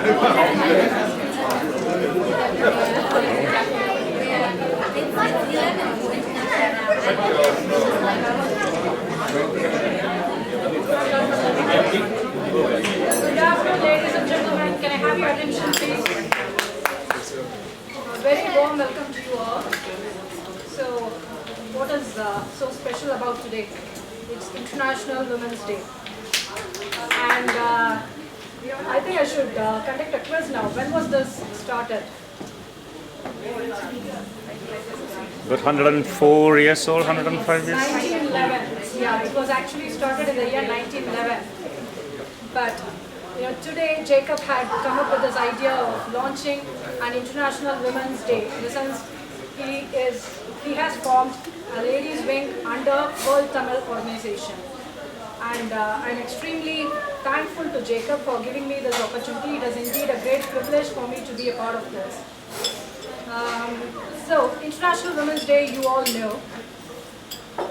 Good afternoon, ladies and gentlemen. Can I have your attention, please? A very warm welcome to you all. So, what is so special about today? It's International Women's Day. And I think I should conduct a quiz now. When was this started? About 104 years old, 105 years? 1911. Yeah, it was actually started in the year 1911. But today Jacob had come up with this idea of launching an International Women's Day. In the sense, he has formed a ladies' wing under World Tamil Organization. And I'm extremely thankful to Jacob for giving me this opportunity. It is indeed a great privilege for me to be a part of this. So, International Women's Day, you all know.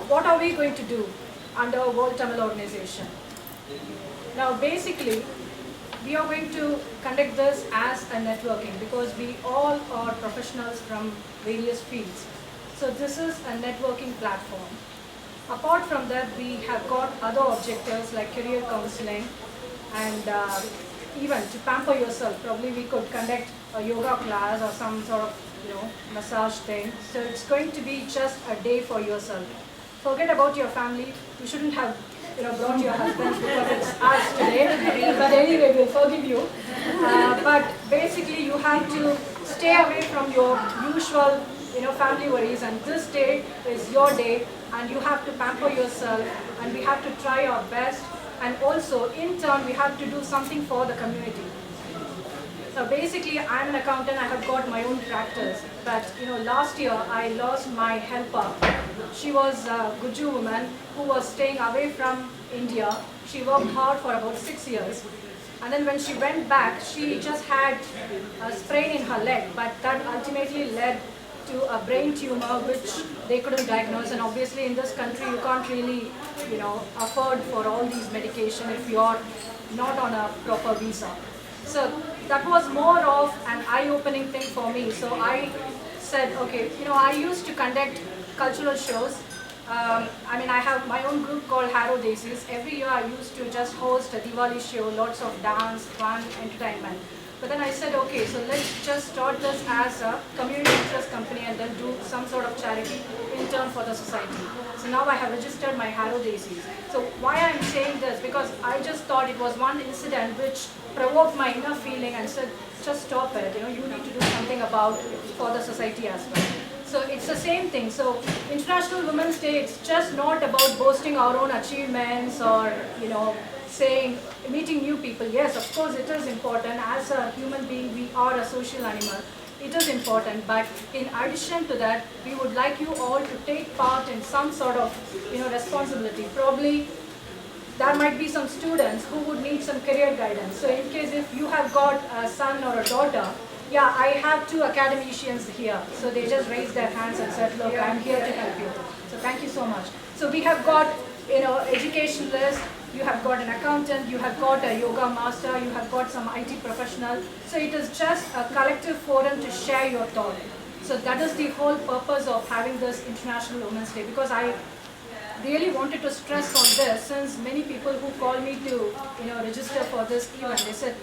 What are we going to do under World Tamil Organization? Now, basically, we are going to conduct this as a networking because we all are professionals from various fields. So, this is a networking platform. Apart from that, we have got other objectives like career counseling and even to pamper yourself. Probably we could conduct a yoga class or some sort of massage thing. So it's going to be just a day for yourself. Forget about your family. You shouldn't have brought your husbands because it's us today. But anyway, we'll forgive you. But basically, you have to stay away from your usual family worries, and this day is your day, and you have to pamper yourself, and we have to try our best, and also in turn we have to do something for the community. So basically, I'm an accountant. I have got my own practice, but last year I lost my helper. She was a Guju woman who was staying away from India. She worked hard for about 6 years. And then when she went back, she just had a sprain in her leg, but that ultimately led to a brain tumor which they couldn't diagnose. And obviously in this country you can't really afford for all these medication if you're not on a proper visa. So that was more of an eye-opening thing for me. So I said, okay, I used to conduct cultural shows. I have my own group called Harrow Daisies. Every year I used to just host a Diwali show, lots of dance, fun, entertainment. But then I said, okay, so let's just start this as a community interest company and then do some sort of charity in turn for the society. So now I have registered my Harrow Daisies. So why I'm saying this? Because I just thought it was one incident which provoked my inner feeling and said, just stop it. You need to do something about for the society as well. So it's the same thing. So International Women's Day, it's just not about boasting our own achievements or, saying, meeting new people. Yes, of course it is important. As a human being, we are a social animal. It is important, but in addition to that, we would like you all to take part in some sort of, responsibility. Probably there might be some students who would need some career guidance. So in case if you have got a son or a daughter, yeah, I have 2 academicians here. So they just raised their hands and said, look, I'm here to help you. So thank you so much. So we have got, educationalists, you have got an accountant, you have got a yoga master, you have got some IT professional. So it is just a collective forum to share your thought. So that is the whole purpose of having this International Women's Day, because I really wanted to stress on this, since many people who call me to register for this event, they said,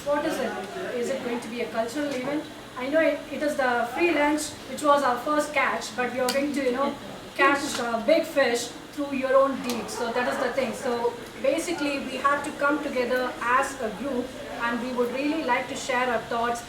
what is it? Is it going to be a cultural event? I know it is the free lunch, which was our first catch, but we are going to catch big fish through your own deeds. So that is the thing. So basically we have to come together as a group, and we would really like to share our thoughts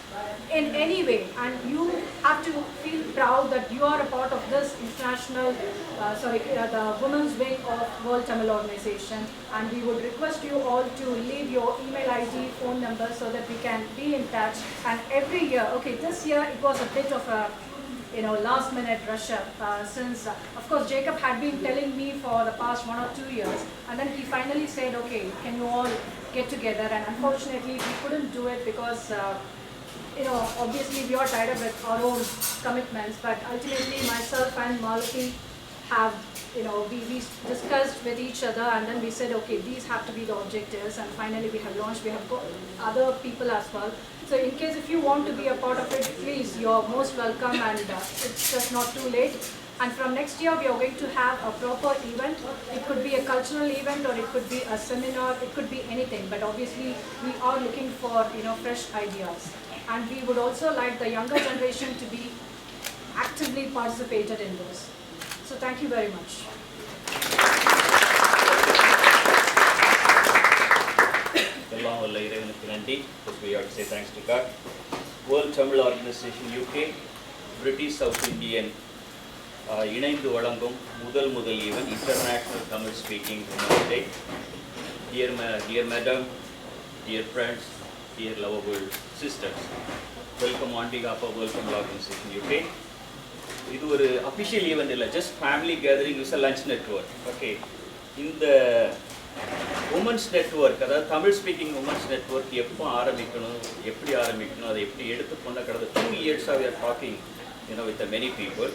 in any way, and you have to feel proud that you are a part of this international, the women's wing of World Tamil Organization, and we would request you all to leave your email ID, phone number, so that we can be in touch. And every year, okay, this year it was a bit of a last minute rush up, since of course Jacob had been telling me for the past 1 or 2 years, and then he finally said, okay, can you all get together? And unfortunately we couldn't do it because obviously we are tied up with our own commitments, but ultimately myself and Malati have, we discussed with each other, and then we said, okay, these have to be the objectives, and finally we have launched. We have got other people as well. So in case if you want to be a part of it, please, you're most welcome, and it's just not too late. And from next year, we are going to have a proper event. It could be a cultural event, or it could be a seminar, it could be anything. But obviously, we are looking for, fresh ideas. And we would also like the younger generation to be actively participated in this. So thank you very much. Because we have to say thanks to God. World Tamil Organization UK, British South Indian இணைந்து வழங்கும் முதல் event international Tamil speaking women's day. Dear madam, dear friends, dear lovable sisters, welcome on behalf of World Tamil Organization UK. இது ஒரு official event இல்லை, just family gathering with lunch network. Okay, இந்த women's network, அதாவது Tamil speaking women's network எப்போ ஆரம்பிக்கணும், எப்படி ஆரம்பிக்கணும், அதை எப்படி எடுத்து கொண்ட கடந்த 2 years we are talking with many people,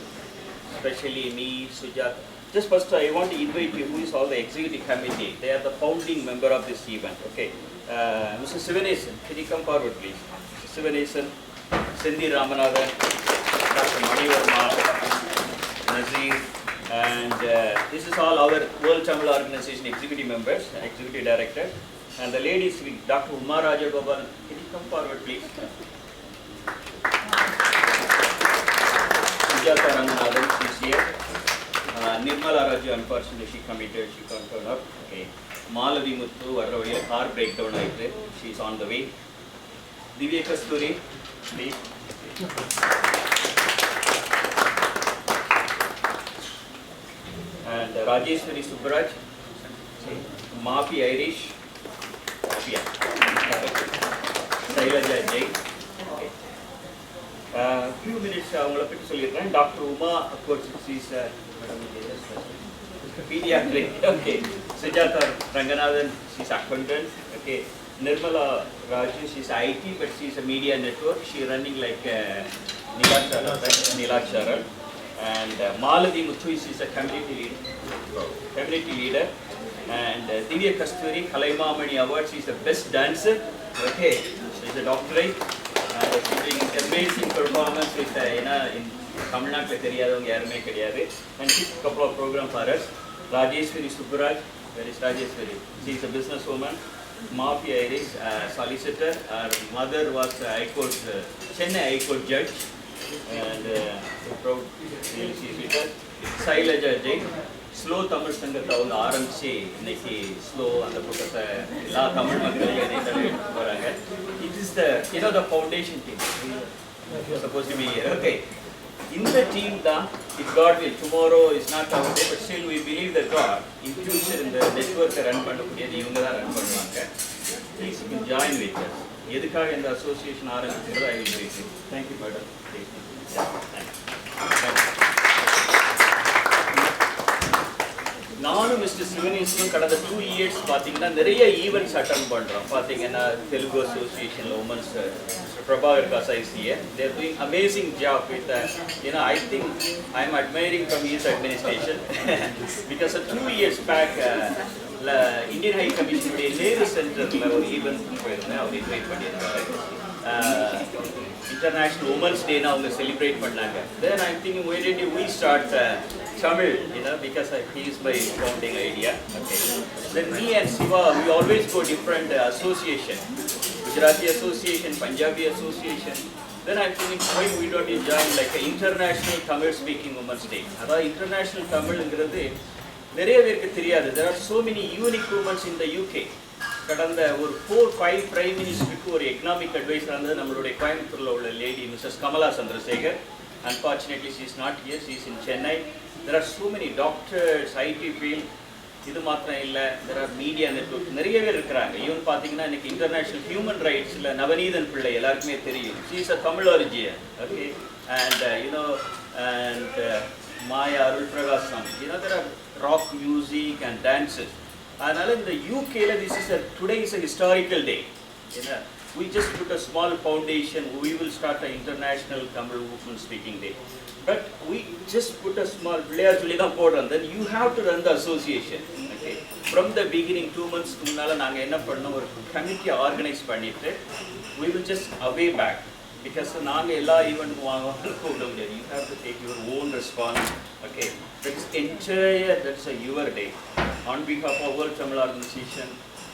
especially me, Sujata. Just first I want to invite you, who is all the executive committee. They are the founding member of this event. Okay, Mr. Sivanesan, can you come forward please? Mr. Sivanesan, Sindhi Ramanathan, Dr. Manivarma, Nazir, and this is all our World Tamil Organization executive members, executive director, and the ladies, Dr. Uma Rajagopal, can you come forward please? Sujata Ranganathan is here. Nirmala Raju, unfortunately she committed, she can't turn up. Okay. Malavi Muthu, a car breakdown, she is on the way. Divya Kasturi, please. And Rajeshwari Subbaraj, Mafi Irish, Sailaja Jay. Few minutes அவங்கள பற்றி சொல்லிடுறேன். Doctor Uma, of course, she is pediatric. Okay. Sujata Ranganathan, she is accountant. Okay. Nirmala Raju, she is IT, but she is a media network. She is running like Nilacharan. And Malavi Muthu, she is a community leader. And Divya Kasturi, Kalaimamani Award, she is the best dancer. Okay. She is a doctorate. Amazing performance with in Tamil Nadu theriyadavanga yarume kediyadu, and she a couple of programs for us. Rajeshwari Subbaraj, where is Rajeshwari? She is a businesswoman. Mafi Irish, solicitor. Her mother was Chennai High Court judge, and so proud really she is with us. Sailaja Jay, slow Tamil சங்கத்தை அவங்க ஆரம்பித்து இன்னைக்கு slow அந்த கூட்டத்தை எல்லா தமிழ் மக்களையும் எடுத்து வராங்க. It is the foundation team suppose to be here. Okay, இந்த டீம் தான் it got will tomorrow is not our day, but still we believe the god in future இந்த நெட்வொர்க்கை ரன் பண்ணக்கூடியது இவங்க தான் ரன் பண்ணுவாங்க. Please you join with us. எதுக்காக இந்த அசோசியேஷன் ஆரம்பிக்கிறது I will wait. Thank you madam. நானும் மிஸ்டர் சிவனேசனும் கடந்த 2 years பார்த்தீங்கன்னா நிறைய ஈவெண்ட்ஸ் அட்டன் பண்ணுறோம். பார்த்தீங்கன்னா தெலுங்கு அசோசியேஷனில் women's Prabhakar Kasa is here. They are doing amazing job with I think I am admiring from his administration because 2 years back Indian High Commission Nehru Center ஒரு event போயிருந்தேன். அவர் invite பண்ணியிருந்தாரு. International Women's Day now they celebrate பண்ணாங்க. Then I'm thinking, why did we start Tamil, because he is my founding idea. Okay. Then me and Siva, we always go different association, Gujarati association, Punjabi association. Then I'm thinking, why we don't join like an international Tamil speaking Women's Day. That international Tamil ங்கிறது நிறைய பேருக்கு தெரியாது. There are so many unique women in the UK. கடந்த ஒரு 4-5 prime மினிஸ்டருக்கு ஒரு economic adviser இருந்தது நம்மளுடைய கோயம்புத்தூரில் உள்ள lady missus Kamala Chandrasekar. Unfortunately, she is not here. She is in Chennai. There are so many doctors, IT field. இது மாத்திரம் இல்லை, there are media network. நிறைய பேர் இருக்கிறாங்க. ஈவன் பார்த்தீங்கன்னா இன்னைக்கு இன்டர்நேஷனல் ஹியூமன் ரைட்ஸில் நவநீதன் பிள்ளை எல்லாருக்குமே தெரியும். She is a Tamil origin. Okay, and and Maya Arul Pragasham. There are rock music and dances. அதனால இந்த யூகேல today is a historical day. we just put a small foundation. We will start an international Tamil women speaking day. But we just put a small then you have to run the association. Okay. From the beginning, 2 months committee organize panite. We will just away back. Because you have to take your own response. Okay. That's entire, that's a your day. On behalf of World Tamil Organization,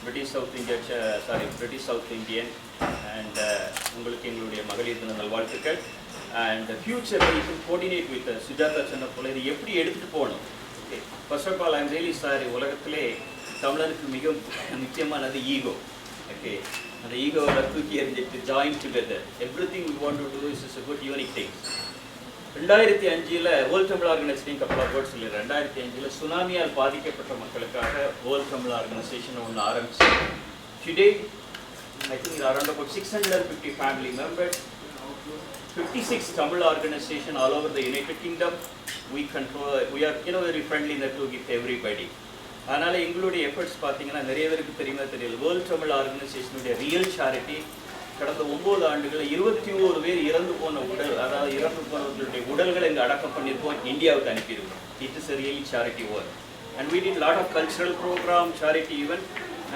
British South Indian, and உங்களுக்கு எங்களுடைய மகளிர் தின நல்வாழ்த்துக்கள். And the future you can coordinate with Sujata Channapola இது எப்படி எடுத்துட்டு போகணும். Okay. First of all, I am really sorry. உலகத்திலே தமிழனுக்கு மிக முக்கியமானது ego. Okay. And the ego தூக்கி எறிஞ்சிட்டு join together. Everything we want to do is a good unique thing. 2005ல world Tamil organisation couple of words சொல்லிடுறேன். 2005ல சுனாமியால் பாதிக்கப்பட்ட மக்களுக்காக வேர்ல்ட் தமிழ் ஆர்கனைசேஷன் ஒன்று ஆரம்பிச்சு. Today, I think around about 650 family members, 56 Tamil organizations all over the United Kingdom. We are very friendly network with everybody. அதனால எங்களுடைய efforts பார்த்தீங்கன்னா நிறைய பேருக்கு தெரியுமா தெரியல. வேர்ல்ட் தமிழ் ஆர்கனைசேஷனுடைய ரியல் சேரிட்டி கடந்த 9 ஆண்டுகளில் 21 பேர் இறந்து போன உடல், அதாவது இறந்து போனவர்களுடைய உடல்களை இங்கே அடக்கம் பண்ணியிருக்கோம், இந்தியாவுக்கு அனுப்பியிருக்கோம். It is a really charity work. And we did a lot of cultural program, charity event.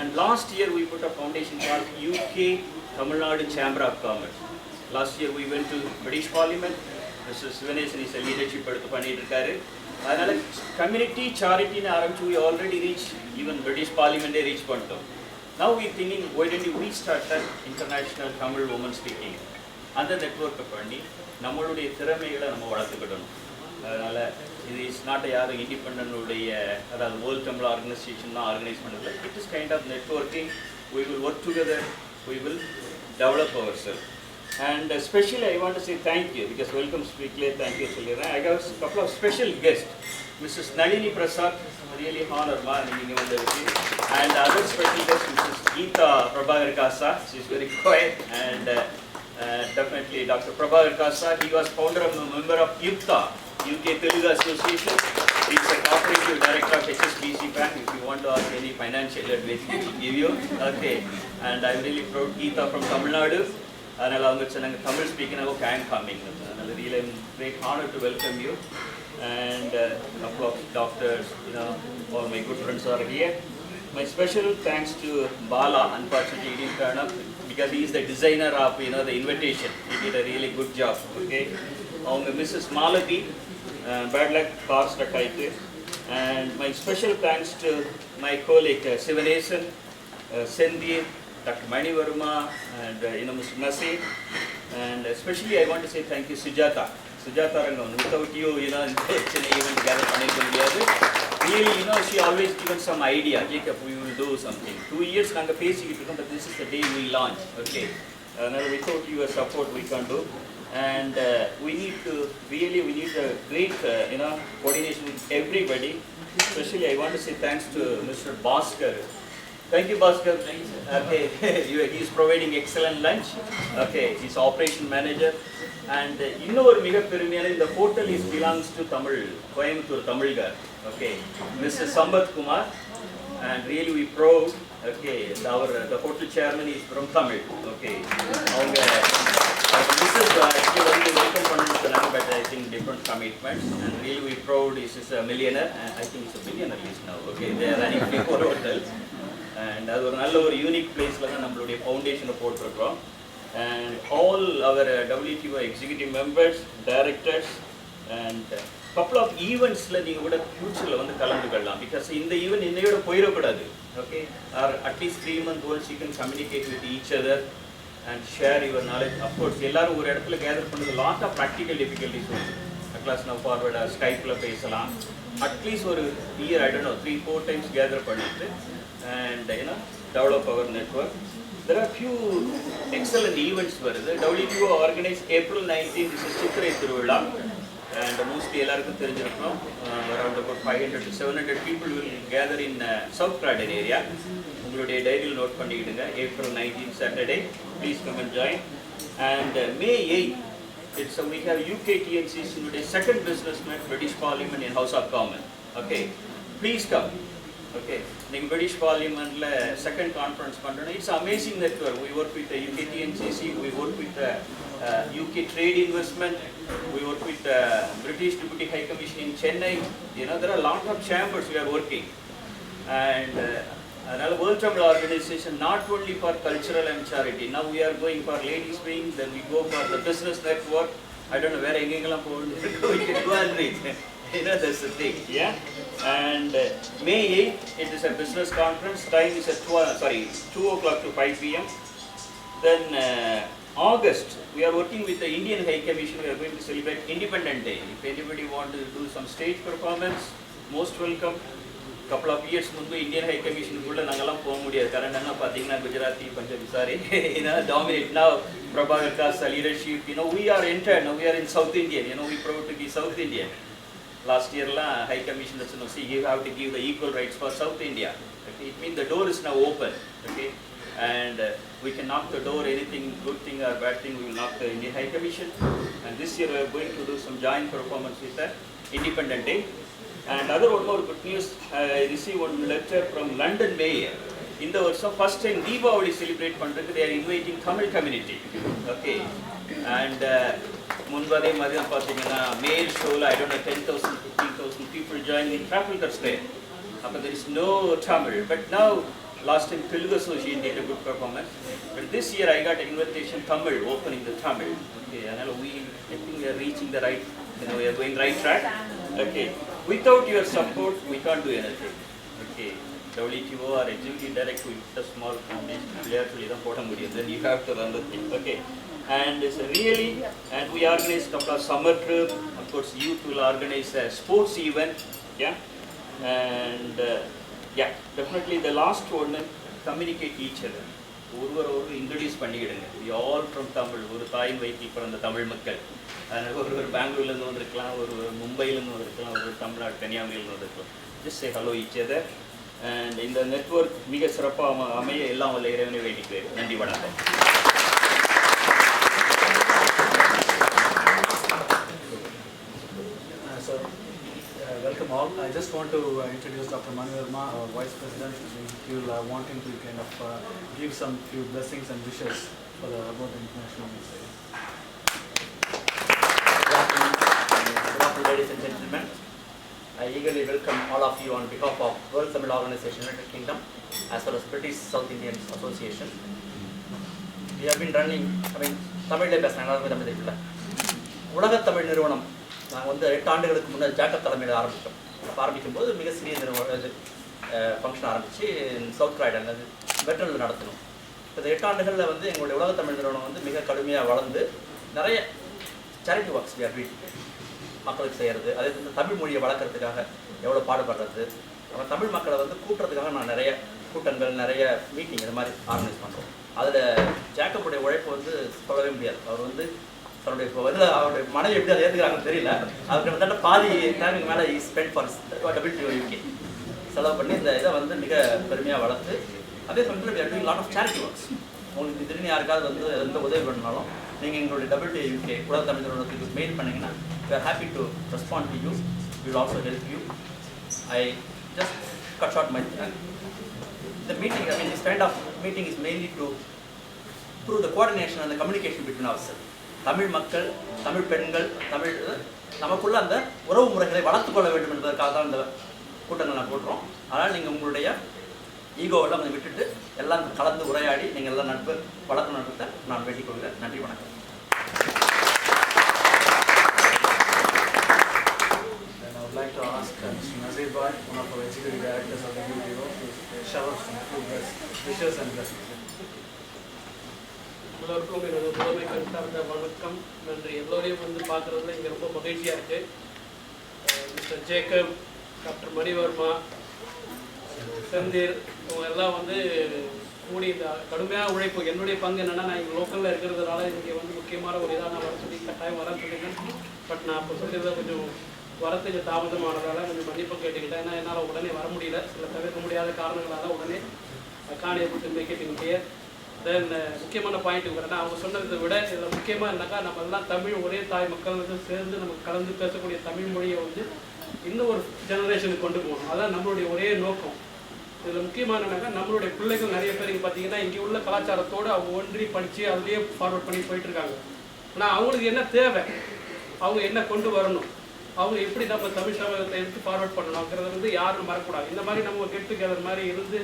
And last year we put a foundation called UK Tamil Nadu Chamber of Commerce. Last year we went to British Parliament. Mr. Sivanesan is a leadership எடுத்து பண்ணிட்டு இருக்காரு. அதனால community charity னு ஆரம்பிச்சு we already reached even British Parliament reach பண்ணிட்டோம். Now we thinking why don't we start an international Tamil women speaking. அந்த network பண்ணி நம்மளுடைய திறமைகளை நம்ம வளர்த்துக்கிடணும். அதனால இது இஸ் நாட் யாரும் இண்டிபெண்டன்ட் உடைய அதாவது வேர்ல்ட் தமிழ் ஆர்கனைசேஷன் தான் ஆர்கனைஸ் பண்ணல. It is kind of networking. We will work together. We will develop ourselves. And especially I want to say thank you because welcome speaker, thank you சொல்லிடுறேன். I have a couple of special guests. Mrs. Nalini Prasad, really honor நீங்க வந்ததுக்கு. And other special guest Mrs. Geeta Prabhakar Kasa. She is very quiet and definitely Dr. Prabhakar Kasa. He was founder and member of YUKTA, UK Telugu Association. He is a cooperative director of HSBC Bank. If you want to ask any financial advice, he will give you. Okay. And I am really proud Geeta from Tamil Nadu. அதனால் அவங்க சொன்னாங்க Tamil speaking okay I am coming. அதனால் real I'm great honour to welcome you and couple of doctors, all my good friends are here. My special thanks to Bala. Unfortunately he didn't turn up because he is the designer of the invitation. He did a really good job. Okay. அவங்க Mrs. Malati, bad luck car stuck ஆயிட்டு. And my special thanks to my colleague Sivanesan, Sendir, Dr. Mani Varma, and Mr. Nasir, and especially I want to say thank you Sujata. Sujata Rangan, without you, event gather panirukku. Really, she always given some idea. Jacob, we will do something. 2 years nanga pesikittu, but this is the day we launch. Okay. Without your support, we can't do. And we need a great, coordination with everybody. Especially, I want to say thanks to Mr. Bhaskar. Thank you, Bhaskar. Okay, he is providing excellent lunch. Okay, he is operation manager. And இன்னொரு மிக பெருமையான இந்த hotel belongs to Tamil, Coimbatore Tamilgar. Okay, Mr. Sambat Kumar, and really we proud. Okay, the hotel chairman is from Tamil. Okay, அவங்க Mrs. actually வந்து welcome பண்ணிருக்காங்க, but I think different commitments. And really we proud. This is a millionaire. I think it's a billionaire list now. Okay, they are running 4 hotels. And அது ஒரு நல்ல ஒரு unique பிளேஸ்ல தான் நம்மளுடைய ஃபவுண்டேஷனை போட்டிருக்கோம். And all our WTO executive members, directors, and couple of eventsல நீங்க கூட ஃபியூச்சர்ல வந்து கலந்துக்கலாம். because இந்த ஈவென்ட் இன்னையோட போயிடக்கூடாது. Okay, or at least 3 months once you can communicate with each other and share your knowledge. Of course எல்லாரும் ஒரு இடத்துல கேதர் பண்ணது lot of practical difficulties வரும். class now forward Skype-ல பேசலாம். at least ஒரு year I don't know 3-4 times gather பண்ணிட்டு and develop our network. There are few excellent events வருது. WTO organized April 19th is சித்திரை திருவிழா, and mostly எல்லாருக்கும் தெரிஞ்சிருக்கும். Around about 500 to 700 people will gather in South Croydon area. உங்களுடைய டைரியில் note பண்ணிக்கிடுங்க. April 19th Saturday, please come and join. And May 8th, we have UK TNC's second business meet, British Parliament in House of Commons. Okay, please come. Okay, in British Parliament, second conference, it's an amazing network. We work with the UK TNCC, we work with the UK Trade Investment, we work with the British Deputy High Commission in Chennai. You know, there are a lot of chambers we are working. And another World Tamil Organization, not only for cultural and charity. Now we are going for ladies wing, then we go for the business network. I don't know where we can go and reach. You know, that's the thing, yeah. And May 8th, it is a business conference. Time is at 2 o'clock to 5 p.m. Then August, we are working with the Indian High Commission. We are going to celebrate Independence Day. If anybody wants to do some stage performance, most welcome. Couple of years mundu Indian High Commission kulla nangalam poga mudiyadhu karan enna pathina Gujarati Punjabi sorry you know dominate now Prabhakar Kasa leadership, you know, we are entered now, we are in South Indian, you know, we proud to be South Indian. Last year la High Commission said, no, see, you have to give the equal rights for South India. Okay? It means the door is now open, okay, and we can knock the door, anything good thing or bad thing we will knock the Indian High Commission. And this year we are going to do some joint performance with the Independent Day. And one more good news, I received one letter from London Mayor. In the first time Deepavali celebrate pandradhukku they are inviting Tamil community. Okay. And munvade madhya pathina mail show la I don't know 10,000 15,000 people joined in Trafalgar Square. But there is no Tamil. But now last time Telugu Association did a good performance. But this year I got an invitation Tamil, opening the Tamil. Okay. And I think we are reaching the right, you know, we are going right track. Okay. Without your support, we can't do anything. Okay. WTO or executive director with a small foundation, then you have to run the thing. Okay. And it's really, and we organize a couple of summer trips. Of course, youth will organize a sports event. Yeah. And yeah, definitely the last one, communicate each other. Introduce பண்ணிடுங்க. We all from Tamil. ஒரு தாயின் வயிற்றில் பிறந்த தமிழ் மக்கள். ஒரு பெங்களூர்லேருந்து வந்திருக்கலாம், ஒரு மும்பையிலேருந்து வந்திருக்கலாம், ஒரு தமிழ்நாடு கன்னியாகுமரியிலேருந்து வந்திருக்கலாம். Just say hello each other. And இந்த நெட்வொர்க் மிக சிறப்பாக அமைய எல்லாம் வல்ல இறைவனை வேண்டிக்கிறேன். நன்றி வணக்கம். Welcome all. I just want to introduce Dr. Mani Verma, our Vice President. He will want him to kind of give some few blessings and wishes for the about the International Women's Day. Good afternoon, ladies and gentlemen. I eagerly welcome all of you on behalf of World Tamil Organization, United Kingdom, as well as British South Indian Association. We have been running, தமிழ்லே பேசுகிறேன், எல்லாருமே தமிழ் தெரியல. உலக தமிழ் நிறுவனம் நாங்கள் வந்து 8 ஆண்டுகளுக்கு முன்னாடி Jacob தலைமையில் ஆரம்பித்தோம். ஆரம்பிக்கும்போது மிக சிறிய நிறுவனம் ஃபங்க்ஷன் ஆரம்பித்து சவுத் கிராய்டன் அது மெட்ரலில் நடத்தணும். இந்த 8 ஆண்டுகளில் வந்து எங்களுடைய உலக தமிழ் நிறுவனம் வந்து மிக கடுமையாக வளர்ந்து நிறைய charity works we are doing, மக்களுக்கு செய்கிறது, அதே தமிழ் மொழியை வளர்க்குறதுக்காக எவ்வளோ பாடுபடுறது, நம்ம தமிழ் மக்களை வந்து கூட்டுறதுக்காக நான் நிறைய கூட்டங்கள், நிறைய மீட்டிங் இது மாதிரி ஆர்கனைஸ் பண்ணுறோம். அதில் ஜாக்கப்புடைய உழைப்பு வந்து சொல்லவே முடியாது. அவர் வந்து தன்னுடைய இதில் அவருடைய மனைவி எப்படி அதை ஏற்றுக்கிறாங்கன்னு தெரியல. அது கிட்டத்தட்ட பாதி டைமுக்கு மேலே ஸ்பெண்ட் ஃபார் WTO UK செலவு பண்ணி இந்த இதை வந்து மிக பெருமையாக வளர்த்து, அதே சமயத்தில் we are doing lot of charity works. உங்களுக்கு திடீர்னு யாருக்காவது வந்து எந்த உதவி பண்ணாலும் நீங்கள் எங்களுடைய WTO UK உலக தமிழ் நிறுவனத்துக்கு மெயில் பண்ணிங்கன்னா we are happy to respond to you. We will also help you. I just cut short my the meeting. This kind of meeting is mainly to improve the coordination and the communication between ourselves. Tamil மக்கள், தமிழ் பெண்கள், தமிழ் நமக்குள்ள அந்த உறவு முறைகளை வளர்த்துக்கொள்ள வேண்டும் என்பதற்காக தான் இந்த கூட்டங்கள் நான் போடுறோம். அதனால் நீங்கள் உங்களுடைய ஈகோவெல்லாம் அதை விட்டுட்டு எல்லாம் கலந்து உரையாடி நீங்கள் எல்லாம் நட்பு வளர்க்கணுன்றதை நான் வேண்டிக் கொள்கிறேன். நன்றி, வணக்கம். And I would like to ask Mr. Nazir Bhai, one of our executive directors of the WTO, to shower some few wishes and blessings. எல்லோருக்கும் எனது முதன்மை கருத்தார்ந்த வணக்கம், நன்றி. எல்லோரையும் வந்து பார்க்குறதுல இங்கே ரொம்ப மகிழ்ச்சியாக இருக்குது. மிஸ்டர் ஜேக்கப், டாக்டர் மணிவர்மா, செந்தீர், இவங்க எல்லாம் வந்து கூடி இந்த கடுமையாக உழைப்பு. என்னுடைய பங்கு என்னென்னா, நான் இங்கே லோக்கலில் இருக்கிறதுனால இங்கே வந்து முக்கியமான ஒரு இதாக நான் வர சொல்லி கட்டாயம் வரேன்னு சொல்லியிருந்தேன். பட் நான் இப்போ சொல்லியிருந்தா கொஞ்சம் வரத்துக்கு தாமதமானதால் கொஞ்சம் மன்னிப்பு கேட்டுக்கிட்டேன். ஏன்னா என்னால் உடனே வர முடியல, சில தவிர்க்க முடியாத காரணங்களால் உடனே காணி able to make it in here. Then முக்கியமான பாயிண்ட்டு வரேன்னா, அவங்க சொன்னதை விட இதில் முக்கியமாக என்னக்கா, நம்ம எல்லாம் தமிழ் ஒரே தாய் மக்கள் வந்து சேர்ந்து நம்ம கலந்து பேசக்கூடிய தமிழ் மொழியை வந்து இன்னும் ஒரு ஜெனரேஷனுக்கு கொண்டு போகணும். அதான் நம்மளுடைய ஒரே நோக்கம். இதில் முக்கியமானனாக்கா நம்மளுடைய பிள்ளைகள் நிறைய பேர் இங்கே பார்த்தீங்கன்னா இங்கே உள்ள கலாச்சாரத்தோடு அவங்க ஒன்றி படித்து அதுலேயே ஃபார்வர்ட் பண்ணி போயிட்டுருக்காங்க. ஆனால் அவங்களுக்கு என்ன தேவை, அவங்க என்ன கொண்டு வரணும், அவங்க எப்படி நம்ம தமிழ் சமூகத்தை எடுத்து ஃபார்வர்ட் பண்ணணுங்கிறத வந்து யாரும் மறக்கூடாது. இந்த மாதிரி நம்ம கெட் டுகெதர் மாதிரி இருந்து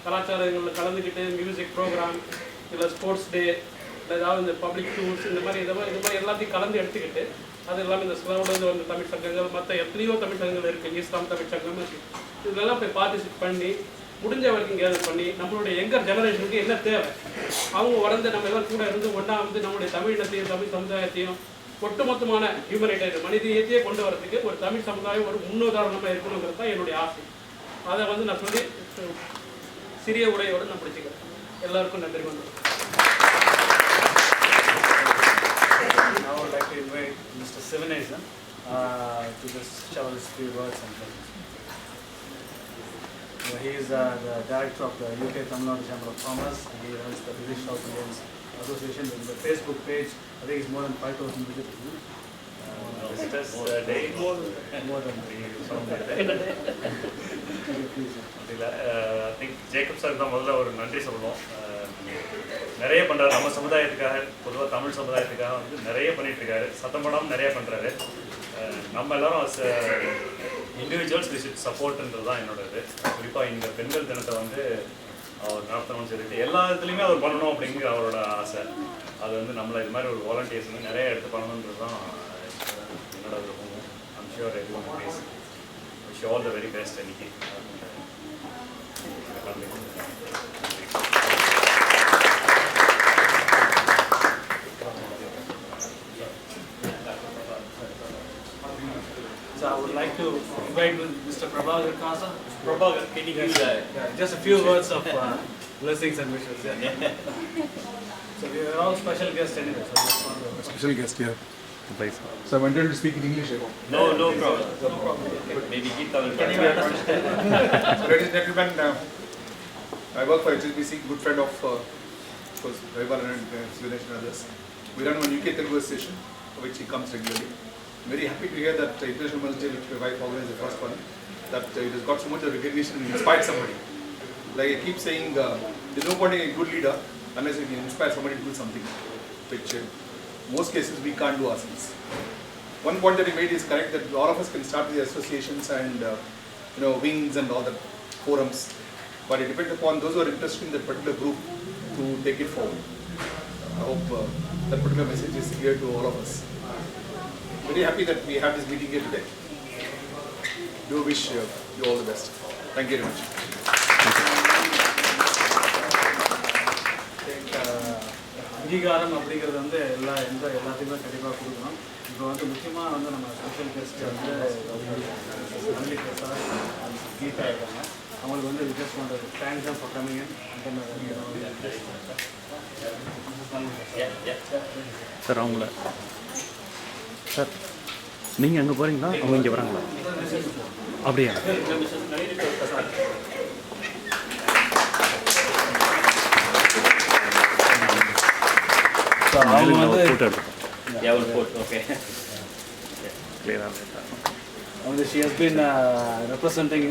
கலாச்சாரங்களில் கலந்துக்கிட்டு மியூசிக் ப்ரோக்ராம் இல்லை ஸ்போர்ட்ஸ் டே இல்லை ஏதாவது இந்த பப்ளிக் டூர்ஸ் இந்த மாதிரி எல்லாத்தையும் கலந்து எடுத்துக்கிட்டு அது இல்லாமல் இந்த சிலவுலேருந்து வந்த தமிழ் சங்கங்கள் மற்ற எத்தனையோ தமிழ் சங்கங்கள் இருக்குது, இஸ்லாம் தமிழ் சங்கம் இருக்குது, இதெல்லாம் போய் பார்ட்டிசிபேட் பண்ணி முடிஞ்ச வரைக்கும் கேதர் பண்ணி நம்மளுடைய யங்கர் ஜெனரேஷனுக்கு என்ன தேவை, அவங்க வளர்ந்து நம்ம எல்லாம் கூட இருந்து ஒன்றா வந்து நம்மளுடைய தமிழ் இனத்தையும் தமிழ் சமுதாயத்தையும் ஒட்டுமொத்தமான ஹியூமனிட்டேரியன் மனிதத்தையே கொண்டு வரதுக்கு ஒரு தமிழ் சமுதாயம் ஒரு முன்னுதாரணமாக இருக்கணுங்கிறது தான் என்னுடைய ஆசை. அதை வந்து நான் சொல்லி சிறிய உரையோடு நான் பிடிச்சிக்கிறேன். எல்லாருக்கும் நன்றி. கொண்டு Now I would like to invite Mr. Sivanesen to just shower his few words and blessings. He is the director of the UK Tamil Nadu Chamber of Commerce. He runs the British South Indian Association. There is a Facebook page. I think it's more than 5,000 visitors. Visitors a day? More than I think Jacob sir தான் முதல்ல ஒரு நன்றி சொல்லணும். நிறைய பண்ணுறாரு நம்ம சமுதாயத்துக்காக, பொதுவாக தமிழ் சமுதாயத்துக்காக வந்து நிறைய பண்ணிட்டு இருக்காரு, சத்தம் போடாமல் நிறைய பண்ணுறாரு. நம்ம எல்லாரும் அஸ் இண்டிவிஜுவல்ஸ் வி ஷுட் சப்போர்ட்ன்றது தான் என்னோட இது. குறிப்பாக இந்த பெண்கள் தினத்தை வந்து அவர் நடத்தணும்னு சொல்லிட்டு எல்லா இதுலேயுமே அவர் பண்ணணும் அப்படிங்கிற அவரோட ஆசை. அது வந்து நம்மளை இது மாதிரி ஒரு வாலண்டியர்ஸ் வந்து நிறைய எடுத்து பண்ணணுன்றது தான் என்னோட விருப்பம். I'm sure every one please wish all the very best. இன்னைக்கு So I would like to invite Mr. Prabhakar Kasa. Prabhakar, can you give Just a few words of blessings and wishes. So we are all special guests anyway. So just want to Special guest here. please. So I wanted to speak in English. No problem. But maybe Geeta will translate. So ladies and gentlemen, I work for HSBC, good friend of course, Raival and Suresh and others. We run one UK Telugu station, for which he comes regularly. I'm very happy to hear that International Women's Day, which my wife organized the first one, that it has got so much of recognition and inspired somebody. Like I keep saying, there's no point in a good leader unless you can inspire somebody to do something, which in most cases we can't do ourselves. One point that he made is correct, that all of us can start with associations and wings and all that forums, but it depends upon those who are interested in that particular group to take it forward. I hope that particular message is clear to all of us. Very happy that we have this meeting here today. Do wish you all the best. Thank you very much. அங்கீகாரம் அப்படிங்கிறது வந்து எல்லாத்தையுமே கண்டிப்பாக கொடுக்கணும். இப்போ வந்து முக்கியமாக வந்து நம்ம ஸ்பெஷல் கெஸ்ட் வந்து அமெரிக்கா சார் கீதா இருக்காங்க. அவங்களுக்கு வந்து ஜஸ்ட் பண்ணுறது தேங்க்ஸ் தான் ஃபார் கமிங் இன். சார் அவங்கள சார் நீங்கள் அங்கே போகிறீங்களா, அவங்க இங்கே வராங்களா? அப்படியா? அவங்க வந்து ஃபோட்டோ எடுத்துக்கோங்க. Yeah, we'll put, okay. கிளியராக she has been representing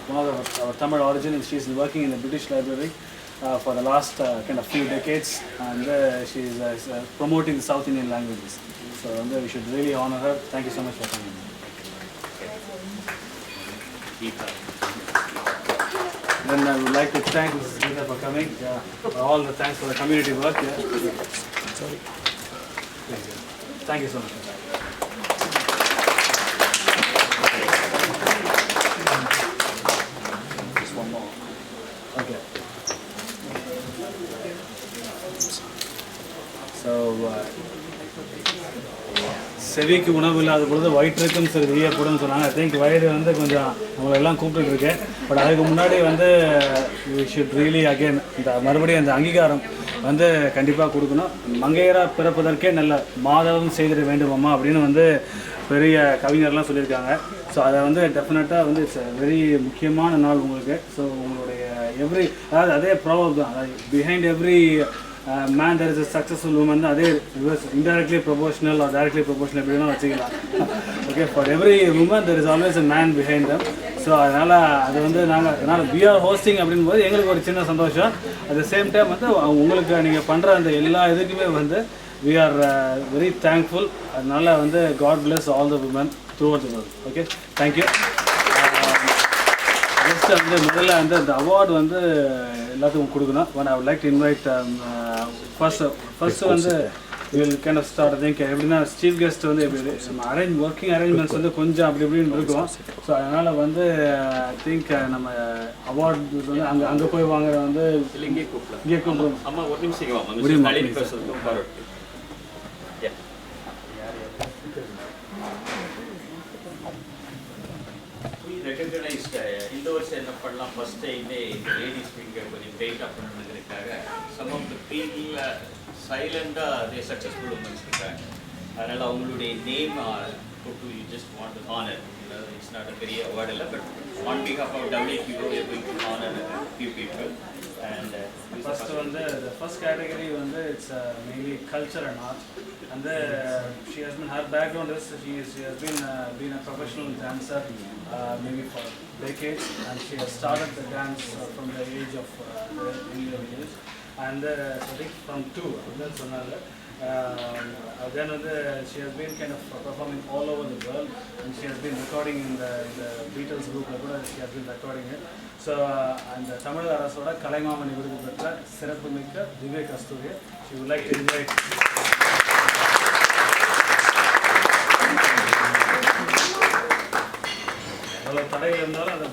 one of our Tamil origin, and she is working in the British Library for the last kind of few decades, and she is promoting the South Indian languages. So we should really honor her. Thank you so much for coming. Geeta. Then I would like to thank Mrs. Geeta for coming. For all the thanks for the community work. Sorry. Thank you so much. Just one more. Okay. So, செவிக்கு உணவு இல்லாத பொழுது வயிற்றுக்கும் சிறு வியப்படும் சொன்னாங்க. I think வயிறு வந்து கொஞ்சம் அவங்களெல்லாம் கூப்பிட்டுருக்கேன். பட் அதுக்கு முன்னாடி வந்து வி ஷுட் ரியலி அகெயின் இந்த மறுபடியும் அந்த அங்கீகாரம் வந்து கண்டிப்பாக கொடுக்கணும். மங்கையராக பிறப்பதற்கே நல்ல மாதவம் செய்திட வேண்டுமாம்மா அப்படின்னு வந்து பெரிய கவிஞர்லாம் சொல்லியிருக்காங்க. ஸோ அதை வந்து டெஃபினட்டாக வந்து இட்ஸ் வெரி முக்கியமான நாள் உங்களுக்கு. ஸோ உங்களுடைய அதாவது அதே ப்ராப்ளம் தான், behind every man there is a successful woman. That is indirectly proportional or directly proportional. Okay, for every woman there is always a man behind them. So அதனால் அது வந்து அதனால் we are hosting அப்படின்போது எங்களுக்கு ஒரு சின்ன சந்தோஷம். அட் த சேம் டைம் வந்து உங்களுக்கு நீங்கள் பண்ணுற அந்த எல்லா இதுக்குமே வந்து we are very thankful. அதனால் வந்து God bless all the women throughout the world. Okay, thank you. Next வந்து முதல்ல வந்து அந்த அவார்டு வந்து எல்லாத்துக்கும் கொடுக்கணும். But I would like to invite first வந்து will kind of start think எப்படின்னா சீஃப் கெஸ்ட் வந்து எப்படி நம்ம ஒர்க்கிங் அரேஞ்ச்மெண்ட்ஸ் வந்து கொஞ்சம் அப்படி இப்படின்னு இருக்கும். ஸோ அதனால் வந்து ஐ திங்க் நம்ம அவார்டு வந்து அங்கே போய் வாங்குற வந்து இங்கே கூப்பிடலாம். இங்கே கூப்பிடுவோம். அம்மா ஒரு நிமிஷம் வாங்க. முடியுமா? நளினி பேசுறதுக்கு ஃபார்வர்ட். ரெகக்னைஸ்ட் இந்த வருஷம் என்ன பண்ணலாம், ஃபர்ஸ்ட் டைமே இந்த லேடிஸ் ஃபிங்கர் கொஞ்சம் பிரைட்டாக பண்ணணுங்கிறதுக்காக சம் ஆஃப் த பீப்புள் சைலண்டாக அதே சக்ஸஸ்ஃபுல் உமன்ஸ் இருக்காங்க. அதனால் அவங்களுடைய நேம் போட்டு you just want to honour. It's not a பெரிய அவார்டு இல்லை, but on behalf of WTO we are going to honor a few people. And first வந்து the first category வந்து it's mainly culture and art. And she has been, her background is she has been a professional dancer maybe for decades, and she has started the dance from the age of early years. And I think from 2 then சொன்னாங்க. Then she has been kind of performing all over the world, and she has been recording in the Beatles group. She has been recording it. So and தமிழக அரசோட கலைமாமணி விருது பெற்ற சிறப்புமிக்க திவ்ய கஸ்தூரி, she would like to invite. அவ்வளோ தடைகள் இருந்தாலும் அதை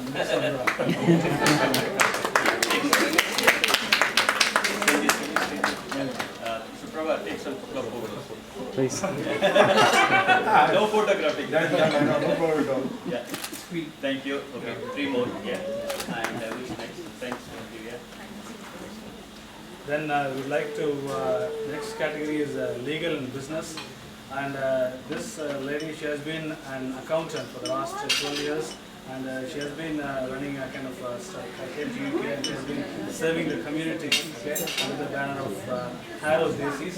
Suprabha, take some photos. Please. No photographing. No problem at all. Yeah. Thank you. Okay, 3 more. Yeah. And who's next? Thanks, Divya. Then we would like to, next category is legal and business. And this lady, she has been an accountant for the last 12 years. And she has been running a kind of KGUK, and she has been serving the community, okay, under the banner of Harrow's Daisies.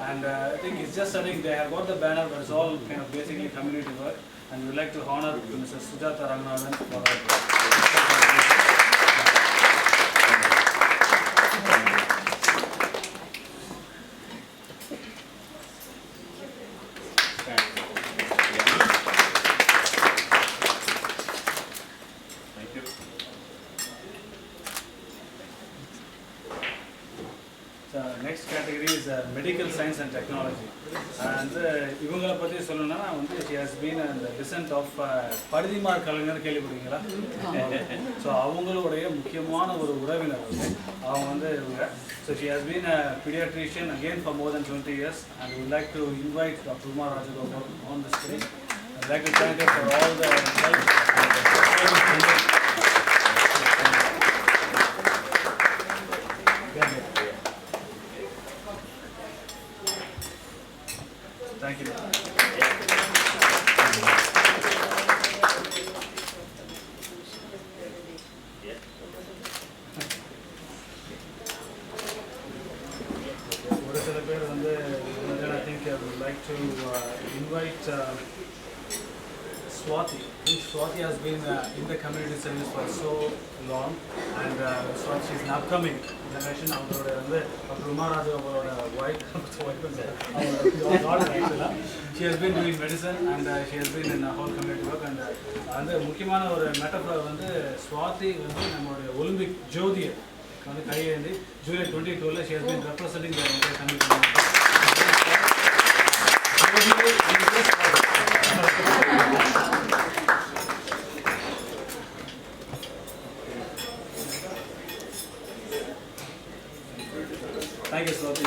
And I think it's just something, they have got the banner, but it's all kind of basically community work. And we would like to honor Mrs. Sujata Ranganathan for her. Next category is medical science and technology. And இவங்களை பற்றி சொல்லணும்னா வந்து she has been in the descent of Parithimar கலைஞர் கேள்விப்பட்டீங்களா? So அவங்களுடைய முக்கியமான ஒரு உறவினர் அவங்க வந்து இவங்க. So she has been a pediatrician again for more than 20 years, and we would like to invite Dr. Uma Rajagopal on the stage. I would like to thank her for all the help and the Thank you. I think I would like to invite Swati. Swati has been in the community service for so long, and Swati is an upcoming generation. Dr. Uma Rajagopal's wife, she has been doing medicine, and she has been in a whole community work. And அந்த முக்கியமான ஒரு metaphor வந்து ஸ்வாதி வந்து நம்மளுடைய Olympic ஜோதியை வந்து கையேந்தி July 2022 she has been representing the entire community. Thank you, Swati.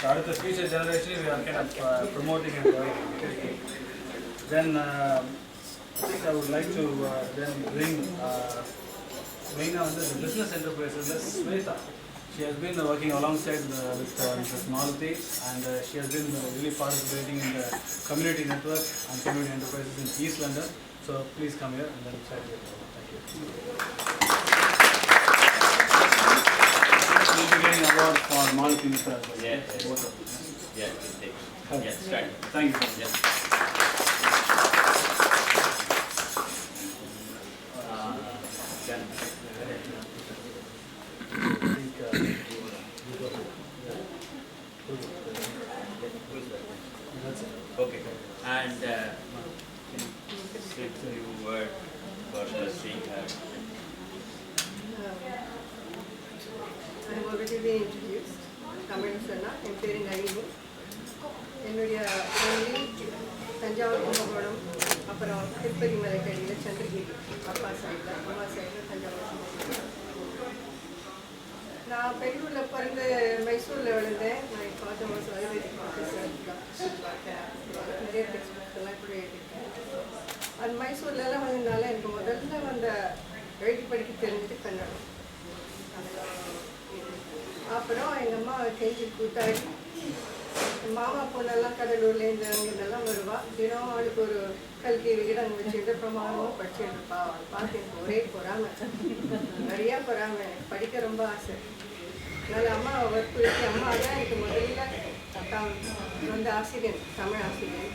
So, out of the future generation, we are kind of promoting and going. Then, I think I would like to then bring the business enterprises, Sweta. She has been working alongside with Mrs. Maruti, and she has been really participating in the community network and community enterprises in East London. So please come here and then chat with her. Thank you. We'll be getting an award for Maruti Mitra. Yes. Both of them. Yeah, Okay. yes, start. Thank you. Yes. be introduced. Tamil Sanna, என் பேரு நளினி. என்னுடைய family Thanjavur Kumbakonam, அப்புறம் திருப்பதி மலைக்கடியில் சந்திரகிரி, அப்பா சைடில், அம்மா சைடில் தஞ்சாவூர். நான் பெங்களூரில் பிறந்து மைசூரில் வளர்ந்தேன். நான் இப்போ வாஸ் ஆயுர்வேதிக் ப்ரொஃபஸர், நிறைய டெக்ஸ்ட் புக்ஸ் எல்லாம் கூட எழுதியிருக்கேன். அது மைசூர்லலாம் வந்ததுனால எனக்கு முதல்ல வந்த எழுதி படிக்க தெரிஞ்சது கன்னடம். அப்புறம் எங்கள் அம்மா செஞ்சு கூத்தாடி மாமா பொண்ணெல்லாம் கடலூர்லேருந்து அங்கேருந்தெல்லாம் வருவா. தினம் அவளுக்கு ஒரு கல்கி விகிடம் வச்சுட்டு பிரமாணமும் படிச்சுட்டு இருப்பா. அவள் பார்த்து எனக்கு ஒரே பொறாமை, நிறையா பொறாமை. படிக்க ரொம்ப ஆசை. அதனால் அம்மா வற்புறுத்தி அம்மா தான் எனக்கு முதல்ல வந்து ஆசிரியர், தமிழ் ஆசிரியர்.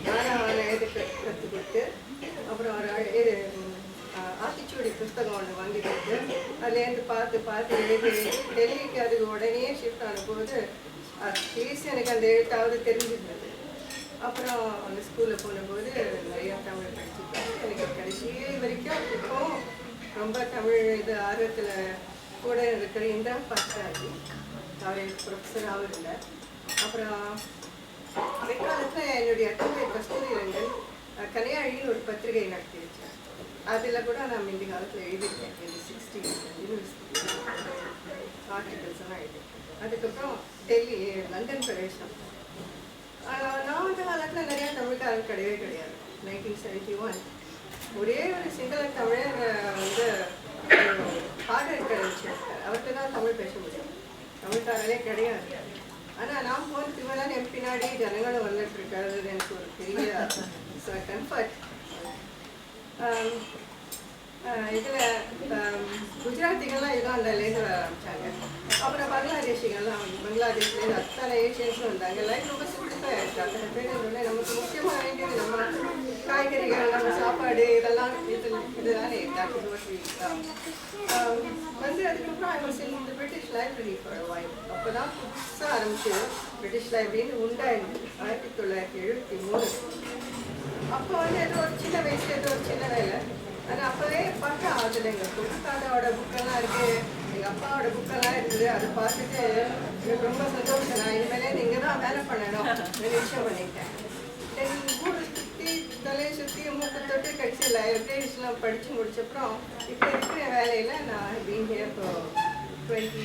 நானும் அவளை எழுத கற்றுக் கொடுத்து அப்புறம் ஒரு ஆத்திச்சூடி புஸ்தகம் ஒன்று வாங்கி கொடுத்து அதுலேருந்து பார்த்து எழுதி டெல்லிக்கு அதுக்கு உடனே ஷிஃப்ட் ஆனபோது அட்லீஸ்ட் எனக்கு அந்த எழுத்தாவது தெரிஞ்சிருந்தது. அப்புறம் அந்த ஸ்கூலில் போனபோது நிறையா தமிழ் படிச்சுட்டேன். எனக்கு கடைசி வரைக்கும் இப்போவும் ரொம்ப தமிழ் இது ஆர்வத்தில் கூட இருக்கிற இந்திரா பாஸ்டாஜி, அவர் எனக்கு ப்ரொஃபஸராகவும் இருந்தார். அப்புறம் பிற்காலத்தில் என்னுடைய தந்தை கஸ்தூரிரங்கன் கலையாழின்னு ஒரு பத்திரிகை நடத்தி வச்சார். அதில் கூட நான் இந்த காலத்தில் எழுதியிருக்கேன். இந்த 60 யூனிவர்சிட்டி ஆர்டிகல்ஸ் எல்லாம் எழுதியிருக்கேன். அதுக்கப்புறம் டெல்லி, லண்டன் பிரவேசம். நான் அந்த காலத்தில் நிறையா தமிழ்காரன் கிடையாது. 1971 ஒரே ஒரு சிங்கள தமிழர் வந்து பாடல் கிடைச்சிருக்கார். அவர்கிட்ட தான் தமிழ் பேச முடியும், தமிழ்காரரே கிடையாது. ஆனால் நான் போகிறதுக்கு மேலே என் பின்னாடி ஜனங்களும் வந்துட்டு இருக்காது. எனக்கு ஒரு பெரிய கம்ஃபர்ட். இதில் குஜராத்திகள்லாம் யுகாண்டாலேருந்து வர ஆரம்பித்தாங்க. அப்புறம் பங்களாதேஷ்லேருந்து அத்தனை ஏஷியன்ஸும் வந்தாங்க. லைஃப் ரொம்ப சிம்பிளாக இருக்குது. அத்தனை பேர் இருந்தோடனே நமக்கு முக்கியமாக வேண்டியது நம்ம காய்கறிகள், நம்ம சாப்பாடு, இதெல்லாம் இதுதானே வந்து. அதுக்கப்புறம் I was in the British library for a while. அப்போ தான் புதுசாக ஆரம்பிச்சு பிரிட்டிஷ் லைப்ரரின்னு உண்டாயிருந்தது 1973. அப்போ வந்து ஏதோ ஒரு சின்ன வயசுல ஏதோ ஒரு சின்ன வேலை. ஆனால் அப்போவே பார்த்தா அதில் எங்கள் புதுத்தாதாவோட புக்கெல்லாம் இருக்குது, எங்கள் அப்பாவோட புக்கெல்லாம் இருக்குது. அதை பார்த்துட்டு எனக்கு ரொம்ப சந்தோஷம். நான் இனிமேலே நீங்கள் தான் வேலை பண்ணணும் நிச்சயம் பண்ணிட்டேன். ஊரை சுற்றி தலையை சுற்றி மூக்கு தொட்டு கடைசியில் லைப்ரரிஸ்லாம் படித்து முடிச்சப்பறம் இப்போ இருக்கிற வேலையில் நான் பீன் ஹியர் 20